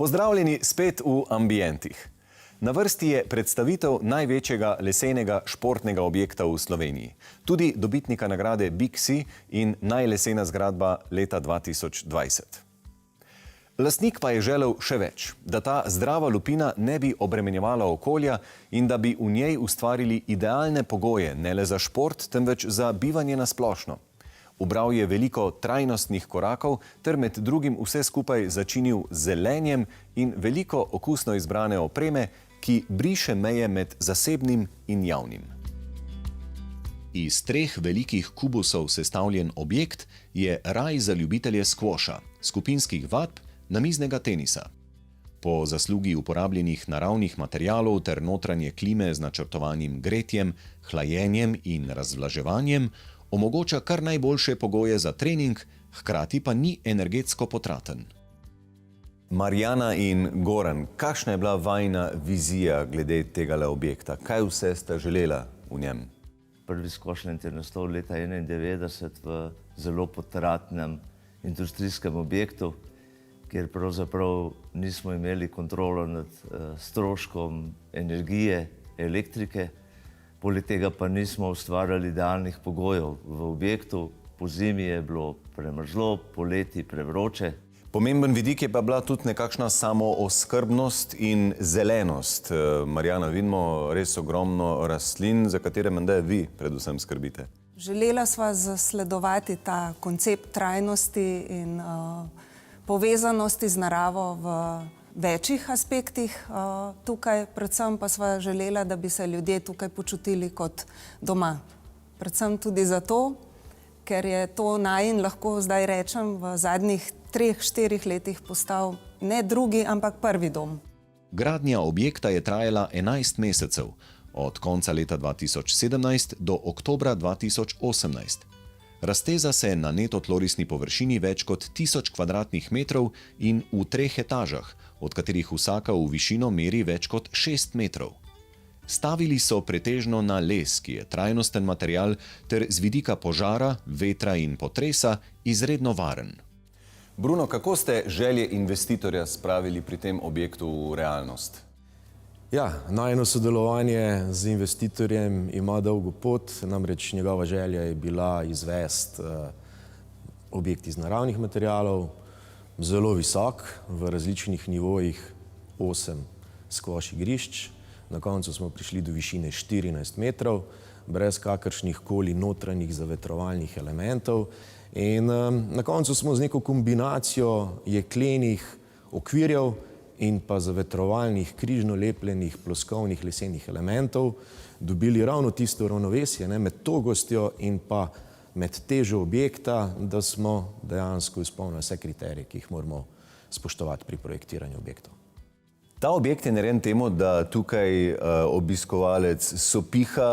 Pozdravljeni spet v Ambientih. Na vrsti je predstavitev največjega lesenega športnega objekta v Sloveniji. Tudi dobitnika nagrade Big C in najlesena zgradba leta 2020. Lastnik pa je želel še več, da ta zdrava lupina ne bi obremenjevala okolja in da bi v njej ustvarili idealne pogoje ne le za šport, temveč za bivanje na splošno. Ubral je veliko trajnostnih korakov ter med drugim vse skupaj začinil z zelenjem in veliko okusno izbrane opreme, ki briše meje med zasebnim in javnim. Iz 3 velikih kubusov sestavljen objekt je raj za ljubitelje skvoša, skupinskih vadb, namiznega tenisa. Po zaslugi uporabljenih naravnih materialov ter notranje klime z načrtovanim gretjem, hlajenjem in razvlaževanjem omogoča kar najboljše pogoje za trening, hkrati pa ni energetsko potraten. Marjana in Goran, kakšna je bila vajina vizija glede tegale objekta? Kaj vse sta želela v njem? Prvi skvošland je nastal leta 1991 v zelo potratnem industrijskem objektu, kjer pravzaprav nismo imeli kontrolo nad stroškom energije, elektrike. Poleg tega pa nismo ustvarjali idealnih pogojev v objektu. Po zimi je bilo premrzlo, poleti prevroče. Pomemben vidik je pa bila tudi nekakšna samooskrbnost in zelenost. Marjana, vidimo res ogromno rastlin, za katere menda vi predvsem skrbite. Želela sva zasledovati ta koncept trajnosti in povezanosti z naravo v večjih aspektih tukaj, predvsem pa sva želela, da bi se ljudje tukaj počutili kot doma. Predvsem tudi zato, ker je to najin, lahko zdaj rečem, v zadnjih 3-4 letih postal ne drugi, ampak prvi dom. Gradnja objekta je trajala 11 mesecev, od konca leta 2017 do oktobra 2018. Razteza se na neto tlorisni površini več kot 1000 kvadratnih metrov in v 3 etažah, od katerih vsaka v višino meri več kot 6 metrov. Stavili so pretežno na les, ki je trajnosten material ter z vidika požara, vetra in potresa izredno varen. Bruno, kako ste želje investitorja spravili pri tem objektu v realnost? Ja, najino sodelovanje z investitorjem ima dolgo pot, namreč njegova želja je bila izvesti objekt iz naravnih materialov, zelo visok, v različnih nivojih 8 skvoš igrišč. Na koncu smo prišli do višine 14 metrov, brez kakršnih koli notranjih zavetrovalnih elementov. In na koncu smo z neko kombinacijo jeklenih okvirjev in pa zavetrovalnih križno lepljenih ploskovnih lesenih elementov dobili ravno tisto ravnovesje med togostjo in pa med težo objekta, da smo dejansko izpolnili vse kriterije, ki jih moramo spoštovati pri projektiranju objektov. Ta objekt je narejen temu, da tukaj obiskovalec sopiha,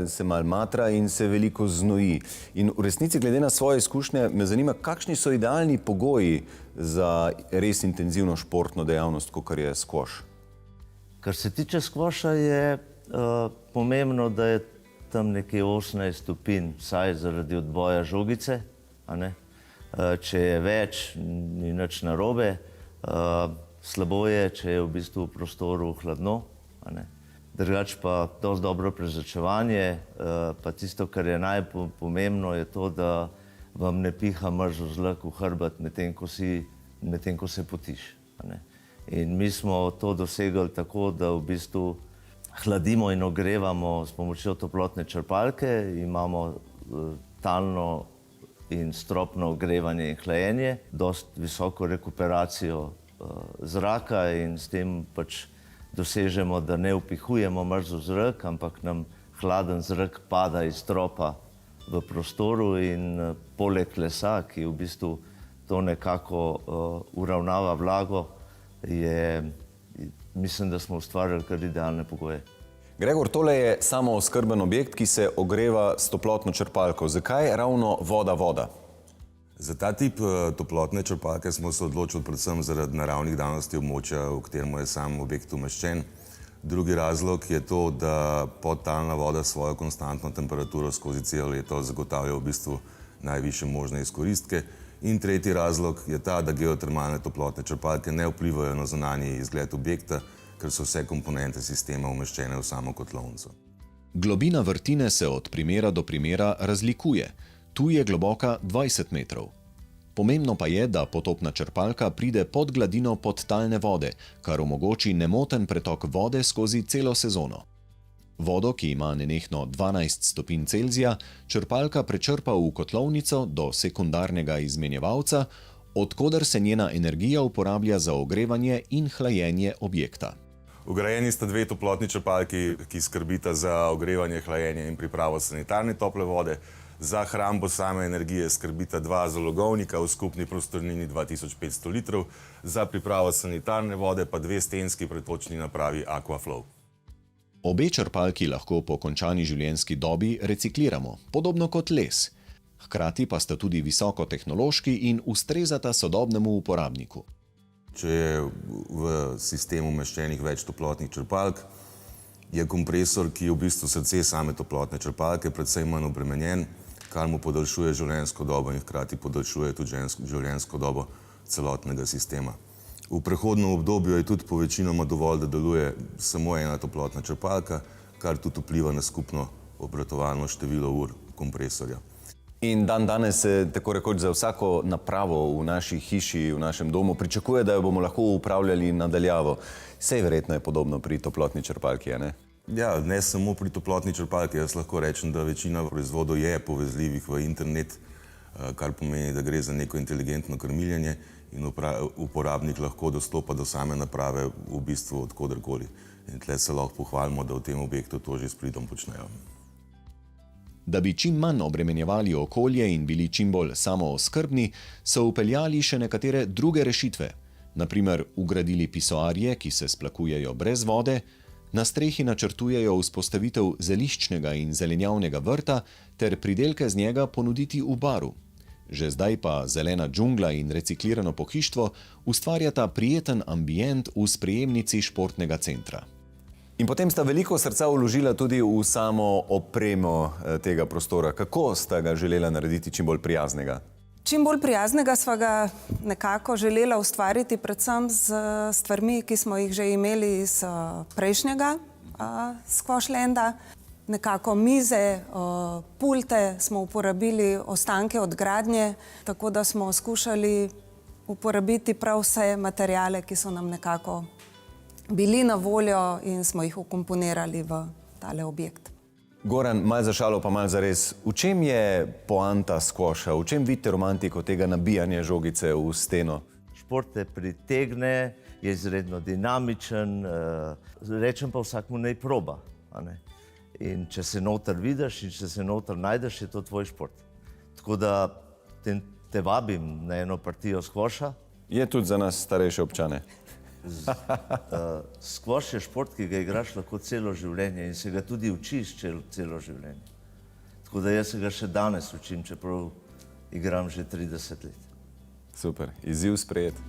se malo matra in se veliko znoji. In v resnici, glede na svoje izkušnje, me zanima, kakšni so idealni pogoji za res intenzivno športno dejavnost, kakor je skvoš. Kar se tiče skvoša, je pomembno, da je tam nekje 18 stopinj, vsaj zaradi odboja žogice. Če je več, ni nič narobe. Slabo je, če je v bistvu v prostoru hladno. Drugač pa dosti dobro prezračevanje, pa tisto, kar je najpomembno, je to, da vam ne piha mrzlo zrak v hrbet, medtem ko se potiš. In mi smo to dosegli tako, da v bistvu hladimo in ogrevamo s pomočjo toplotne črpalke, imamo talno in stropno ogrevanje in hlajenje, dosti visoko rekuperacijo zraka in s tem pač dosežemo, da ne vpihujemo mrzlo zrak, ampak nam hladen zrak pada iz stropa v prostoru in poleg lesa, ki v bistvu to nekako uravnava vlago, mislim, da smo ustvarjali kar idealne pogoje. Gregor, tole je samooskrben objekt, ki se ogreva s toplotno črpalko. Zakaj ravno voda? Za ta tip toplotne črpalke smo se odločili predvsem zaradi naravnih danosti območja, v katerem je sam objekt umeščen. Drugi razlog je to, da podtalna voda svojo konstantno temperaturo skozi celo leto zagotavlja v bistvu najvišje možne izkoristke In tretji razlog je ta, da geotermalne toplotne črpalke ne vplivajo na zunanji izgled objekta, ker so vse komponente sistema umeščene v samo kotlovnico. Globina vrtine se od primera do primera razlikuje. Tu je globoka 20 metrov. Pomembno pa je, da potopna črpalka pride pod gladino podtalne vode, kar omogoči nemoten pretok vode skozi celo sezono. Vodo, ki ima nenehno 12 stopinj Celzija, črpalka prečrpa v kotlovnico do sekundarnega izmenjevalca, od koder se njena energija uporablja za ogrevanje in hlajenje objekta. Vgrajeni sta dve toplotni črpalki, ki skrbita za ogrevanje, hlajenje in pripravo sanitarne tople vode. Za hrambo same energije skrbita dva zalogovnika v skupni prostornini 2500 litrov, za pripravo sanitarne vode pa dve stenski pretočni napravi Aquaflow. Obe črpalki lahko po končani življenjski dobi recikliramo, podobno kot les. Hkrati pa sta tudi visokotehnološki in ustrezata sodobnemu uporabniku. Če je v sistemu umeščenih več toplotnih črpalk, je kompresor, ki je v bistvu srce same toplotne črpalke, precej manj obremenjen, kar mu podaljšuje življenjsko dobo in hkrati podaljšuje tudi življenjsko dobo celotnega sistema. V prehodnem obdobju je tudi povečinoma dovolj, da deluje samo ena toplotna črpalka, kar tudi vpliva na skupno obratovalno število ur kompresorja. In danes se tako rekoč za vsako napravo v naši hiši, v našem domu pričakuje, da jo bomo lahko upravljali nadaljavo. Sej verjetno je podobno pri toplotni črpalki, ne? Ja, ne samo pri toplotni črpalki. Jaz lahko rečem, da večina proizvodov je povezljivih v internet, kar pomeni, da gre za neko inteligentno krmiljenje in uporabnik lahko dostopa do same naprave v bistvu od koderkoli. In tle se lahko pohvalimo, da v tem objektu to že s pridom počnejo. Da bi čim manj obremenjevali okolje in bili čim bolj samooskrbni, so vpeljali še nekatere druge rešitve. Na primer, vgradili pisoarje, ki se splakujejo brez vode, na strehi načrtujejo vzpostavitev zeliščnega in zelenjavnega vrta ter pridelke z njega ponuditi v baru. Že zdaj pa zelena džungla in reciklirano pohištvo ustvarjata prijeten ambient v sprejemnici športnega centra. In potem sta veliko srca vložila tudi v samo opremo tega prostora. Kako sta ga želela narediti čim bolj prijaznega? Čim bolj prijaznega sva ga nekako želela ustvariti predvsem z stvarmi, ki smo jih že imeli iz prejšnjega Squashlanda. Nekako mize, pulte smo uporabili, ostanke od gradnje, tako da smo skušali uporabiti prav vse materiale, ki so nam nekako bili na voljo in smo jih ukomponirali v tale objekt. Goran, malo za šalo pa malo za res. V čem je poanta squasha? V čem vidite romantiko tega nabijanja žogice v steno? Šport te pritegne, je izredno dinamičen, rečem pa vsakmu naj proba. In če se noter vidiš in če se noter najdeš, je to tvoj šport. Tako da te vabim na eno partijo squasha. Je tudi za nas starejše občane. Squash je šport, ki ga igraš lahko celo življenje in se ga tudi učiš celo življenje. Tako da jaz se ga še danes učim, čeprav igram že 30 let. Super, izziv sprejet.